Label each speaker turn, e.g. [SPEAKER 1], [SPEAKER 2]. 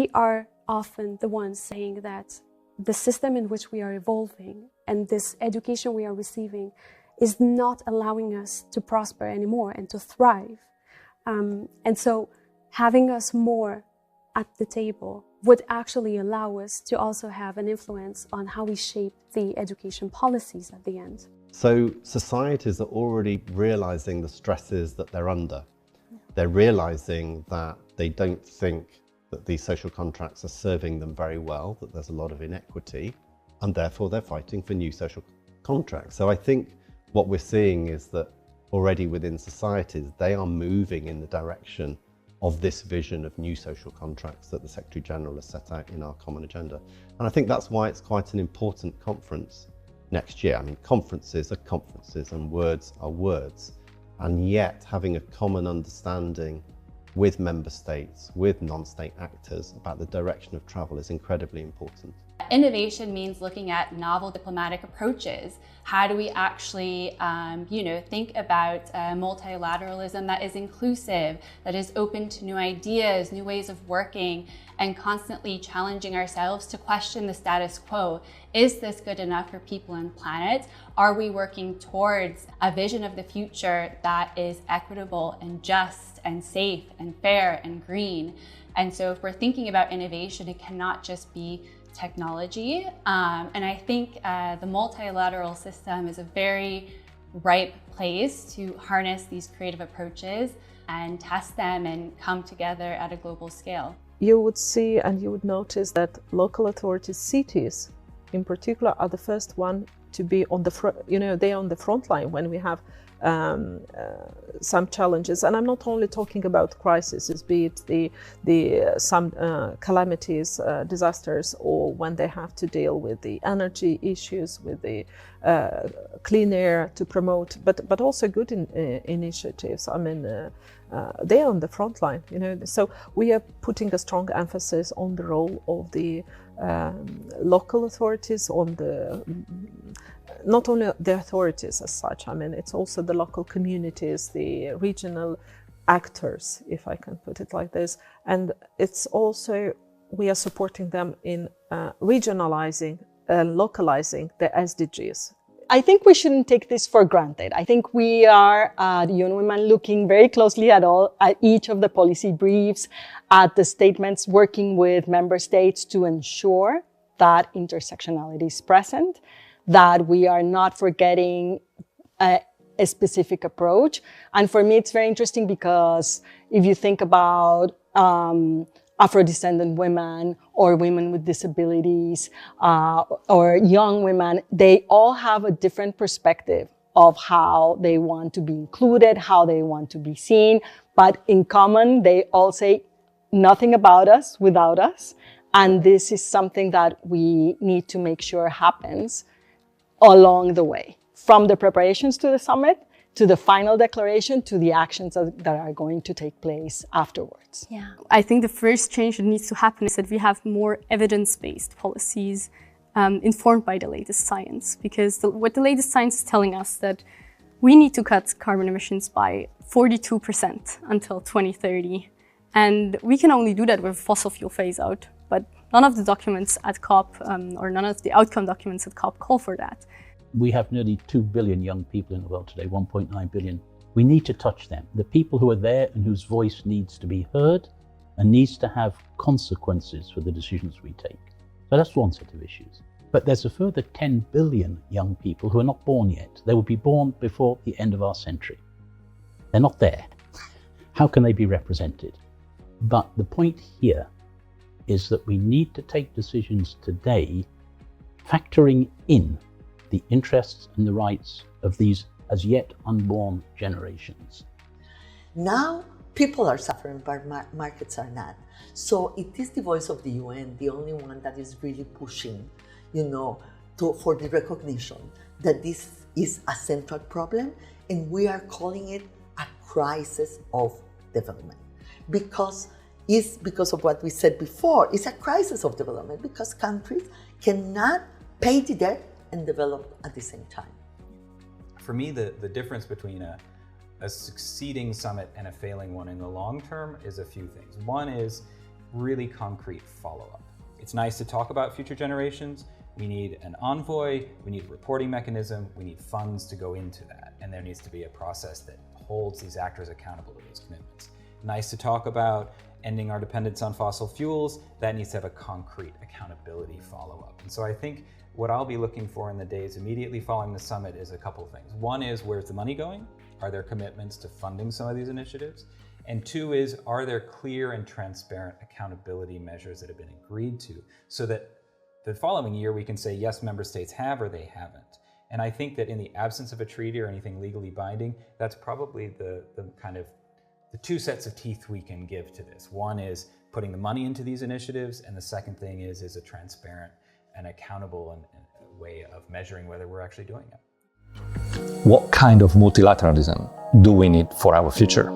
[SPEAKER 1] we are often the ones saying that the system in which we are evolving and this education we are receiving is not allowing us to prosper anymore and to thrive. And so having us more at the table would actually allow us to also have an influence on how we shape the education policies at the end.
[SPEAKER 2] So societies are already realizing the stresses that they're under. They're realizing that they don't think that these social contracts are serving them very well, that there's a lot of inequity, and therefore they're fighting for new social contracts. So I think what we're seeing is that already within societies, they are moving in the direction of this vision of new social contracts that the Secretary General has set out in our common agenda. And I think that's why it's quite an important conference next year. I mean, conferences are conferences and words are words. And yet having a common understanding with member states, with non-state actors about the direction of travel is incredibly important.
[SPEAKER 3] Innovation means looking at novel diplomatic approaches. How do we actually, think about multilateralism that is inclusive, that is open to new ideas, new ways of working, and constantly challenging ourselves to question the status quo. Is this good enough for people and planet? Are we working towards a vision of the future that is equitable and just and safe and fair and green? And so if we're thinking about innovation, it cannot just be technology. And I think the multilateral system is a very ripe place to harness these creative approaches and test them and come together at a global scale.
[SPEAKER 4] You would see and you would notice that local authorities, cities in particular, are the first one to be on the front, they are on the front line when we have some challenges. And I'm not only talking about crises, be it some calamities, disasters, or when they have to deal with the energy issues, with the clean air to promote, but also good initiatives. I mean, they are on the front line, So we are putting a strong emphasis on the role of the local authorities, on the not only the authorities as such. I mean, it's also the local communities, the regional actors, if I can put it like this. And it's also, we are supporting them in regionalizing and localizing the SDGs.
[SPEAKER 5] I think we shouldn't take this for granted. I think we are at UN Women looking very closely at each of the policy briefs, at the statements, working with member states to ensure that intersectionality is present, that we are not forgetting a specific approach. And for me, it's very interesting because if you think about Afro-descendant women or women with disabilities or young women, they all have a different perspective of how they want to be included, how they want to be seen. But in common, they all say nothing about us without us. And this is something that we need to make sure happens along the way, from the preparations to the summit, to the final declaration, to the actions that are going to take place afterwards.
[SPEAKER 6] Yeah, I think the first change that needs to happen is that we have more evidence-based policies informed by the latest science, because what the latest science is telling us that we need to cut carbon emissions by 42% until 2030. And we can only do that with fossil fuel phase out, but none of the documents at COP or none of the outcome documents at COP call for that.
[SPEAKER 7] We have nearly 2 billion young people in the world today, 1.9 billion. We need to touch them, the people who are there and whose voice needs to be heard and needs to have consequences for the decisions we take. So that's one set of issues. But there's a further 10 billion young people who are not born yet. They will be born before the end of our century. They're not there. How can they be represented? But the point here is that we need to take decisions today factoring in the interests and the rights of these as yet unborn generations.
[SPEAKER 8] Now people are suffering, but markets are not. So it is the voice of the UN, the only one that is really pushing, for the recognition that this is a central problem, and we are calling it a crisis of development. Because of what we said before, it's a crisis of development because countries cannot pay the debt and develop at the same time.
[SPEAKER 9] For me, the difference between a succeeding summit and a failing one in the long term is a few things. One is really concrete follow-up. It's nice to talk about future generations. We need an envoy, we need a reporting mechanism, we need funds to go into that. And there needs to be a process that holds these actors accountable to those commitments. Nice to talk about ending our dependence on fossil fuels. That needs to have a concrete accountability follow-up. And so I think what I'll be looking for in the days immediately following the summit is a couple of things. One is, where's the money going? Are there commitments to funding some of these initiatives? And two is, are there clear and transparent accountability measures that have been agreed to, so that the following year we can say, yes, member states have or they haven't. And I think that in the absence of a treaty or anything legally binding, that's probably the kind of the two sets of teeth we can give to this. One is putting the money into these initiatives, and the second thing is a transparent and accountable and way of measuring whether we're actually doing it.
[SPEAKER 10] What kind of multilateralism do we need for our future?